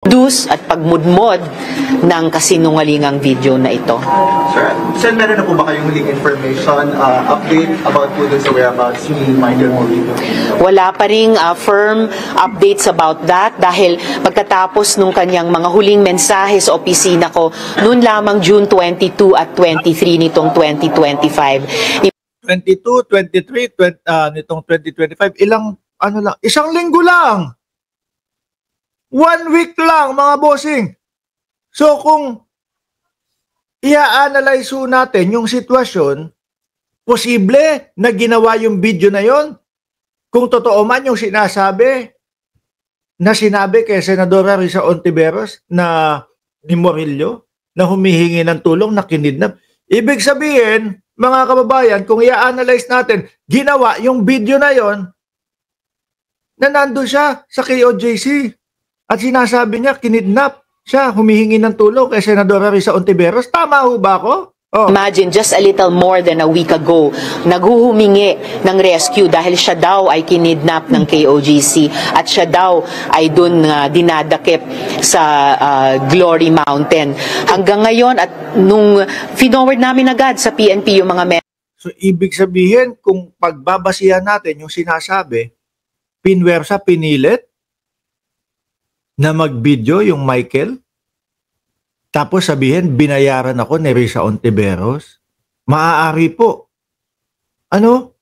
dus at pagmudmod ng kasinungalingang video na ito. Sir, meron na po ba kayong huling information, update about po dun sa whereabouts ni Michael Morillo? Wala pa ring firm updates about that dahil pagkatapos nung kanyang mga huling mensahe sa opisina ko noon lamang June 22 at 23 nitong 2025. 22, 23, nitong 2025, isang linggo lang. 1 week lang, mga bossing. So kung i-analyze natin yung sitwasyon, posible na ginawa yung video na yon. Kung totoo man yung sinasabi kay Senadora Risa Hontiveros na ni Morillo na humihingi ng tulong na kinidnap. Ibig sabihin, mga kababayan, kung i-analyze natin, ginawa yung video na yon na nandun siya sa KOJC. At sinasabi niya, kinidnap siya, humihingi ng tulong kay Senadora Risa Hontiveros. Tama ho ba ako? Oh. Imagine, just a little more than a week ago, naghuhumingi ng rescue dahil siya daw ay kinidnap ng KOJC at siya daw ay dun dinadakip sa Glory Mountain. Hanggang ngayon at nung finoward namin agad sa PNP yung mga So, ibig sabihin, kung pagbabasihan natin yung sinasabi, pinwersa, pinilit, na mag-video yung Michael, tapos sabihin, binayaran ako ni Risa Hontiveros. Maaari po. Ano?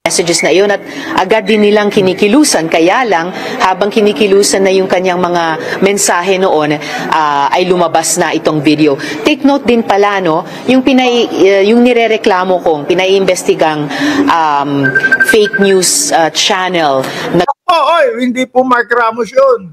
messages na iyon at agad din nilang kinikilusan. Kaya lang, habang kinikilusan na yung kanyang mga mensahe noon, ay lumabas na itong video. Take note din pala, no, yung nirereklamo kong, pinaiimbestigang fake news channel. Oy, hindi po Mark Ramos yun.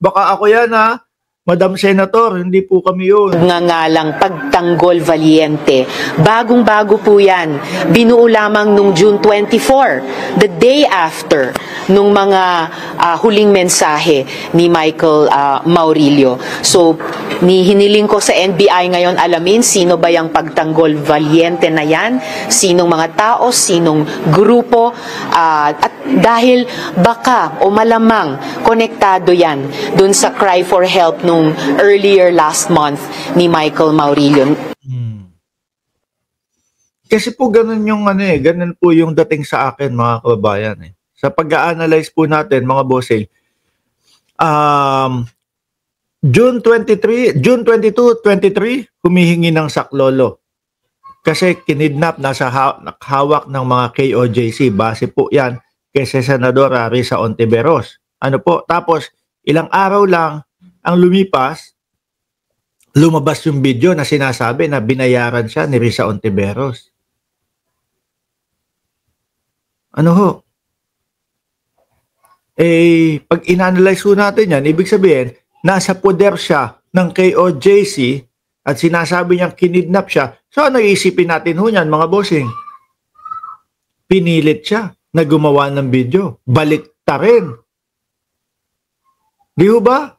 Baka ako yan, ha? Madam Senator, hindi po kami yun. Ngangalang Pagtanggol Valiente. Bagong-bago po yan. Binuo lamang nung June 24, the day after nung mga huling mensahe ni Michael Maurilio. So, hiniling ko sa NBI ngayon alamin sino ba yung Pagtanggol Valiente na yan, sinong mga tao, sinong grupo, at dahil baka o malamang konektado yan dun sa cry for help nung earlier last month ni Michael Maurilio. Kasi po ganun yung ganun po yung dating sa akin, mga kababayan. Sa pag-a-analyze po natin, mga bossing, June 22, 23, humihingi ng saklolo. Kasi kinidnap, nasa hawak ng mga KOJC. Base po yan kay Senadora Risa Hontiveros. Ano po? Tapos, ilang araw lang ang lumipas, lumabas yung video na sinasabi na binayaran siya ni Risa Hontiveros. Ano ho? Pag in-analyze natin yan, ibig sabihin, nasa poder siya ng KOJC at sinasabi niyang kinidnap siya. So ano iisipin natin ho yan, mga bossing? Pinilit siya na gumawa ng video. Baliktarin. Di ho ba?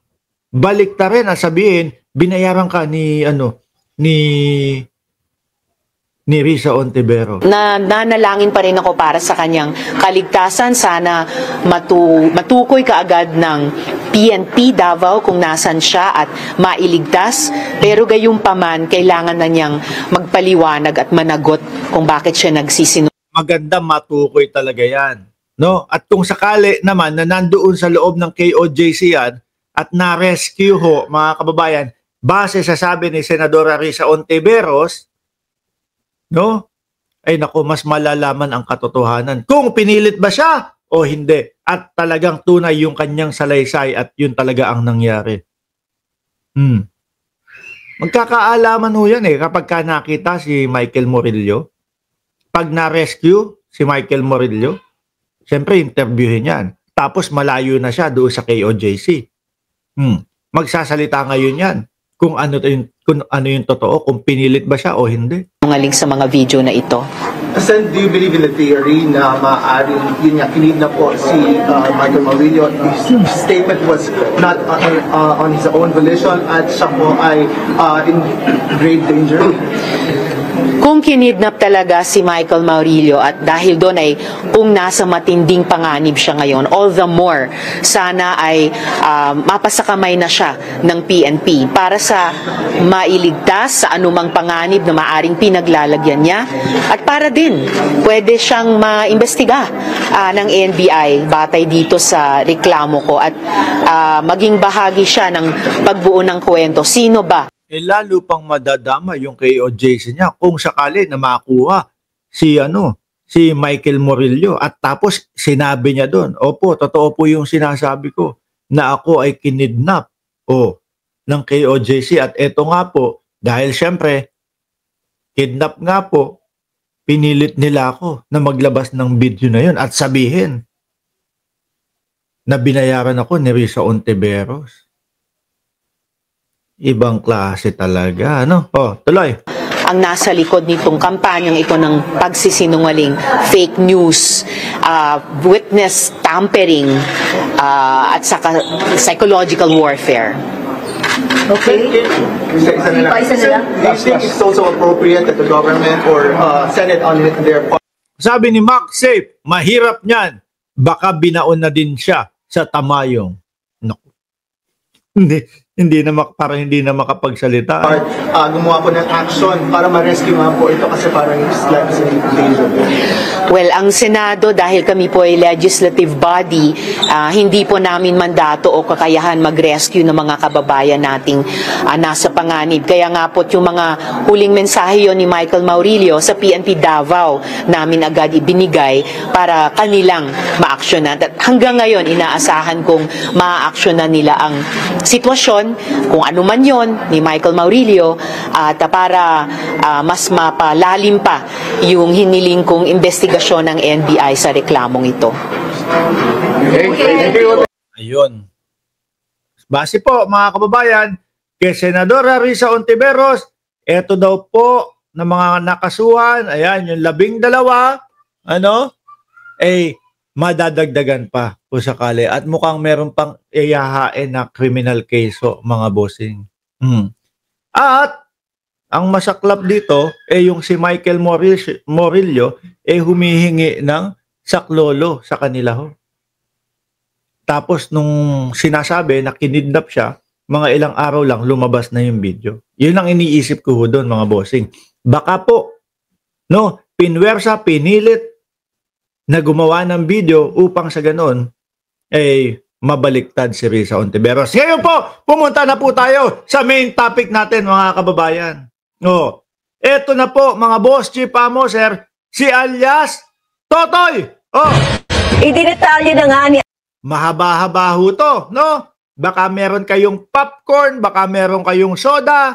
Baliktarin at sabihin, binayaran ka ni Risa Hontiveros. Nanalangin pa rin ako para sa kanyang kaligtasan. Sana matukoy kaagad ng PNP Davao kung nasan siya at mailigtas. Pero gayunpaman, kailangan na niyang magpaliwanag at managot kung bakit siya nagsisinungaling. Maganda matukoy talaga yan. No? At kung sakali naman na nandoon sa loob ng KOJC yan at na-rescue ho, mga kababayan, base sa sabi ni Senadora Risa Hontiveros, no? Ay naku, mas malalaman ang katotohanan kung pinilit ba siya o hindi. At talagang tunay yung kanyang salaysay at yun talaga ang nangyari. Magkakaalaman ho yan kapag ka nakita si Michael Morillo. Pag na-rescue si Michael Morillo, siyempre interviewin yan. Tapos malayo na siya doon sa KOJC. Magsasalita ngayon yan kung ano yung totoo, kung pinilit ba siya o hindi. Ngaling sa mga video na ito. Sen, do you believe in the theory na maaaring yun nga, kinidnap po si Michael Maurillo? His statement was not on his own volition at siya po ay in grave danger? Kung kinidnap talaga si Michael Maurilio at dahil doon ay kung nasa matinding panganib siya ngayon, all the more sana ay mapasakamay na siya ng PNP para sa mailigtas sa anumang panganib na maaring pinaglalagyan niya at para din pwede siyang maimbestiga ng NBI batay dito sa reklamo ko at maging bahagi siya ng pagbuo ng kwento. Sino ba Lalo pang madadama yung KOJC niya kung sakali na makuha si Michael Murillo at tapos sinabi niya doon, opo, totoo po yung sinasabi ko na ako ay kinidnap ng KOJC at eto nga po dahil syempre kidnap nga po, pinilit nila ako na maglabas ng video na yun at sabihin na binayaran ako ni Risa Ontiveros. Ibang klase talaga, ano? Tuloy. ang nasa likod nitong kampanyang ito ng pagsisinungaling, fake news, witness tampering, at saka psychological warfare? Okay. Isa na lang. Do you think it's also appropriate that the government or Senate on their part? Sabi ni Mac Safe, mahirap niyan. Baka binaon na din siya sa tamayong. Naku. Parang hindi na makapagsalita. Gumawa po ng action para ma-rescue nga po ito kasi parang it's like danger. Well, ang Senado, dahil kami po ay legislative body, hindi po namin mandato o kakayahan mag-rescue ng mga kababayan nating nasa panganib. Kaya nga po yung mga huling mensahe yon ni Michael Maurilio sa PNP Davao namin agad ibinigay para kanilang ma-actionan. At hanggang ngayon, inaasahan kong ma-actionan nila ang sitwasyon, kung ano man yon ni Michael Maurilio, at para mas mapalalim pa yung hiniling kong investigasyon ng NBI sa reklamong ito. Ayun. Base po mga kababayan, kay Senadora Risa Ontiveros, eto daw po na mga nakasuhan, ayan, yung 12, madadagdagan pa kung sakali. At mukhang meron pang iyahain na criminal case mga bossing. At ang masaklap dito yung si Michael Murillo humihingi ng saklolo sa kanila ho. Tapos nung sinasabi na kinidnap siya, mga ilang araw lang lumabas na yung video. Yun ang iniisip ko doon mga bossing. Baka po, pinwersa, pinilit na gumawa ng video upang sa ganon mabaliktad si Risa Ontiveros. Ngayon po, pumunta na po tayo sa main topic natin mga kababayan. Eto na po mga boss, chief amo, sir, si alias Totoy. Idinetalye na nga ni Mahaba-haba ho to, Baka meron kayong popcorn, baka meron kayong soda,